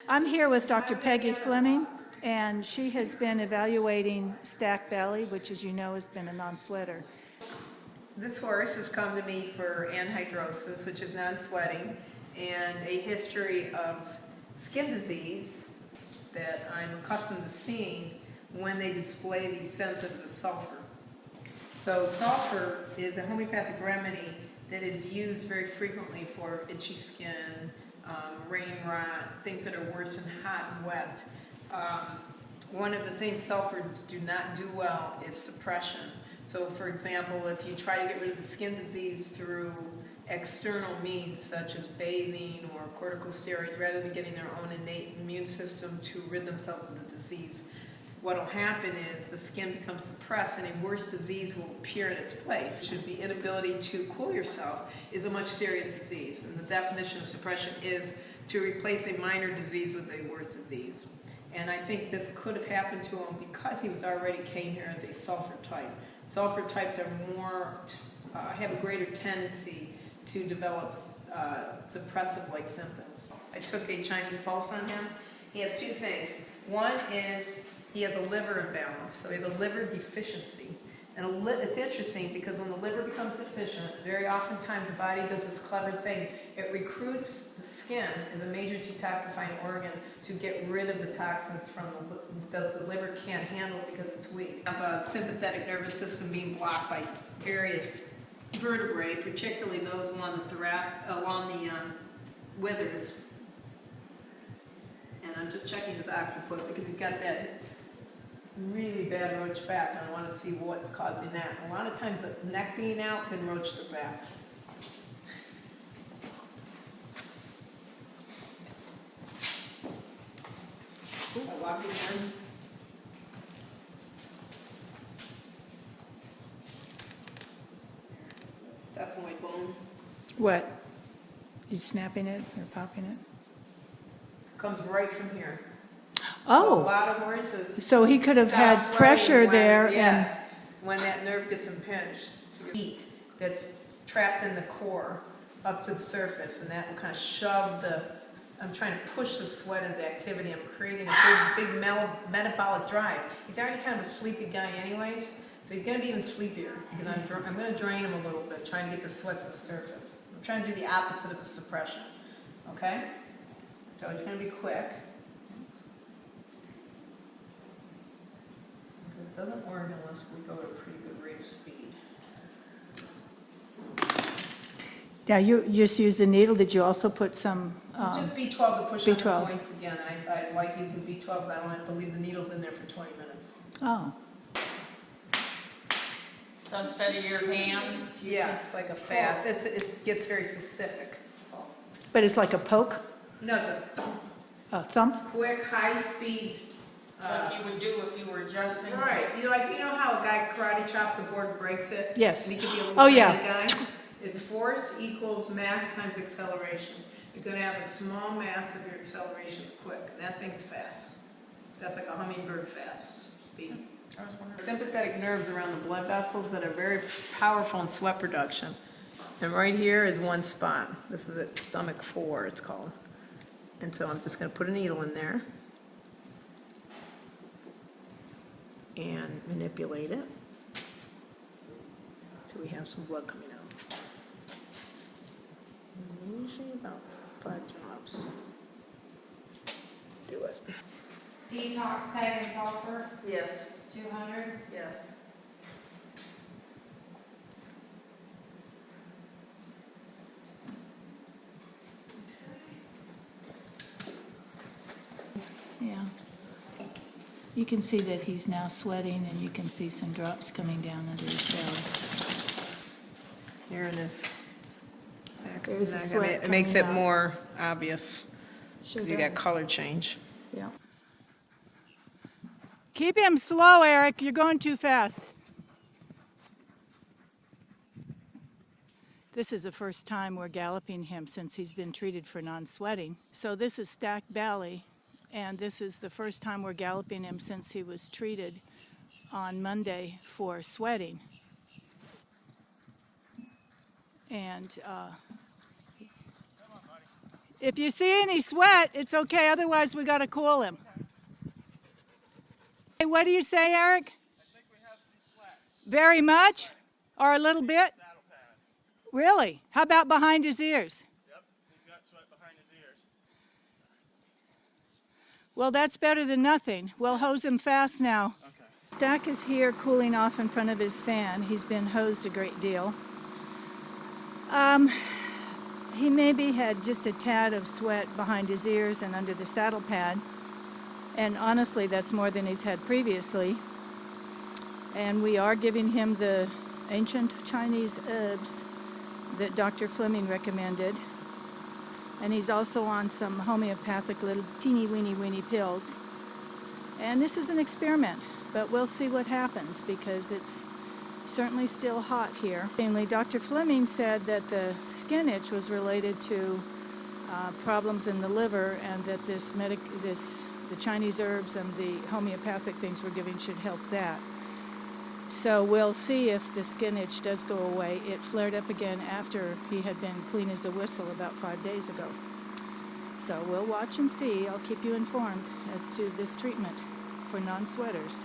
I'm here with Dr. Peggy Fleming, and she has been evaluating stack belly, which, as you know, has been a non-sweater. This horse has come to me for anhydrosis, which is non-sweating, and a history of skin disease that I'm accustomed to seeing when they display these symptoms of sulfur. So sulfur is a homeopathic remedy that is used very frequently for itchy skin, rain rot, things that are worse than hot and wet. One of the things sulfurs do not do well is suppression. So for example, if you try to get rid of the skin disease through external means such as bathing or corticosteroids rather than getting their own innate immune system to rid themselves of the disease, what will happen is the skin becomes suppressed and a worse disease will appear in its place, which is the inability to cool yourself is a much serious disease. And the definition of suppression is to replace a minor disease with a worse disease. And I think this could have happened to him because he was already came here as a sulfur type. Sulfur types are more, have a greater tendency to develop suppressive-like symptoms. I took a Chinese pulse on him. He has two things. One is he has a liver imbalance, so he has a liver deficiency. And it's interesting because when the liver becomes deficient, very oftentimes the body does this clever thing. It recruits the skin as a major detoxifying organ to get rid of the toxins from the liver can't handle because it's weak. We have a sympathetic nervous system being blocked by various vertebrae, particularly those along the thoracic, along the withers. And I'm just checking his occiput because he's got that really bad roach back, and I want to see what's causing that. A lot of times the neck being out can roach the back. Ooh, I walk in. That's my bone. What? You snapping it or popping it? Comes right from here. Oh, A lot of horses. so he could have stop had sweating pressure when- there. Yes, when that nerve gets impinged. Heat that's trapped in the core up to the surface, and that will kind of shove I'm trying to push the sweat into activity. I'm creating a big metabolic drive. He's already kind of a sleepy guy anyways, so he's going to be even sleepier. Because I'm going to drain him a little bit, trying to get the sweat to the surface. I'm trying to do the opposite of the suppression. Okay? So it's going to be quick. It doesn't work unless we go at a pretty good rate of speed. Now, you just used the needle. Did you also put some? Just B12 to push on B12. the points again. I like using B12, I don't have to leave the needles in there for 20 minutes. Oh, So instead of your hands? Yeah, it's like a fast. It gets very specific. but it's like a poke, No, it's a thump. a quick, high speed. Like you would do if you were adjusting? Right. You know how a guy karate chops the board and breaks it? Yes. And he can be a little Oh, tiny yeah. guy. It's force equals mass times acceleration. You're going to have a small mass if your acceleration is quick. And that thing's fast. That's like a hummingbird fast speed. I was wondering. Sympathetic nerves around the blood vessels that are very powerful in sweat production. And right here is one spot. This is at stomach 4, it's called. And so I'm just going to put a needle in there and manipulate it. So we have some blood coming out. Usually about 5 drops. Do it. Detox peg and sulfur, Yes, 200. yes. Yeah. You can see that he's now sweating, and you can see some drops coming down under his cells. Here in this. There's the It sweat makes coming it out. more obvious. Sure You got does. color change. Yeah. Keep him slow, Eric. You're going too fast. This is the first time we're galloping him since he's been treated for non-sweating. So this is stack belly, and this is the first time we're galloping him since he was treated on Monday for sweating. And If you see any sweat, it's okay. Otherwise, we got to cool him. Hey, what do you say, Eric? I think we have some sweat. Very much? Or a little bit? Saddle pad. Really? How about behind his ears? Yep, he's got sweat behind his ears. Well, that's better than nothing. We'll hose him fast now. Okay. Stack is here cooling off in front of his fan. He's been hosed a great deal. He maybe had just a tad of sweat behind his ears and under the saddle pad. And honestly, that's more than he's had previously. And we are giving him the ancient Chinese herbs that Dr. Fleming recommended. And he's also on some homeopathic little teeny weeny pills. And this is an experiment, but we'll see what happens because it's certainly still hot here. Mainly, Dr. Fleming said that the skin itch was related to problems in the liver, and that the Chinese herbs and the homeopathic things we're giving should help that. So we'll see if the skin itch does go away. It flared up again after he had been clean as a whistle about 5 days ago. So we'll watch and see. I'll keep you informed as to this treatment for non-sweaters.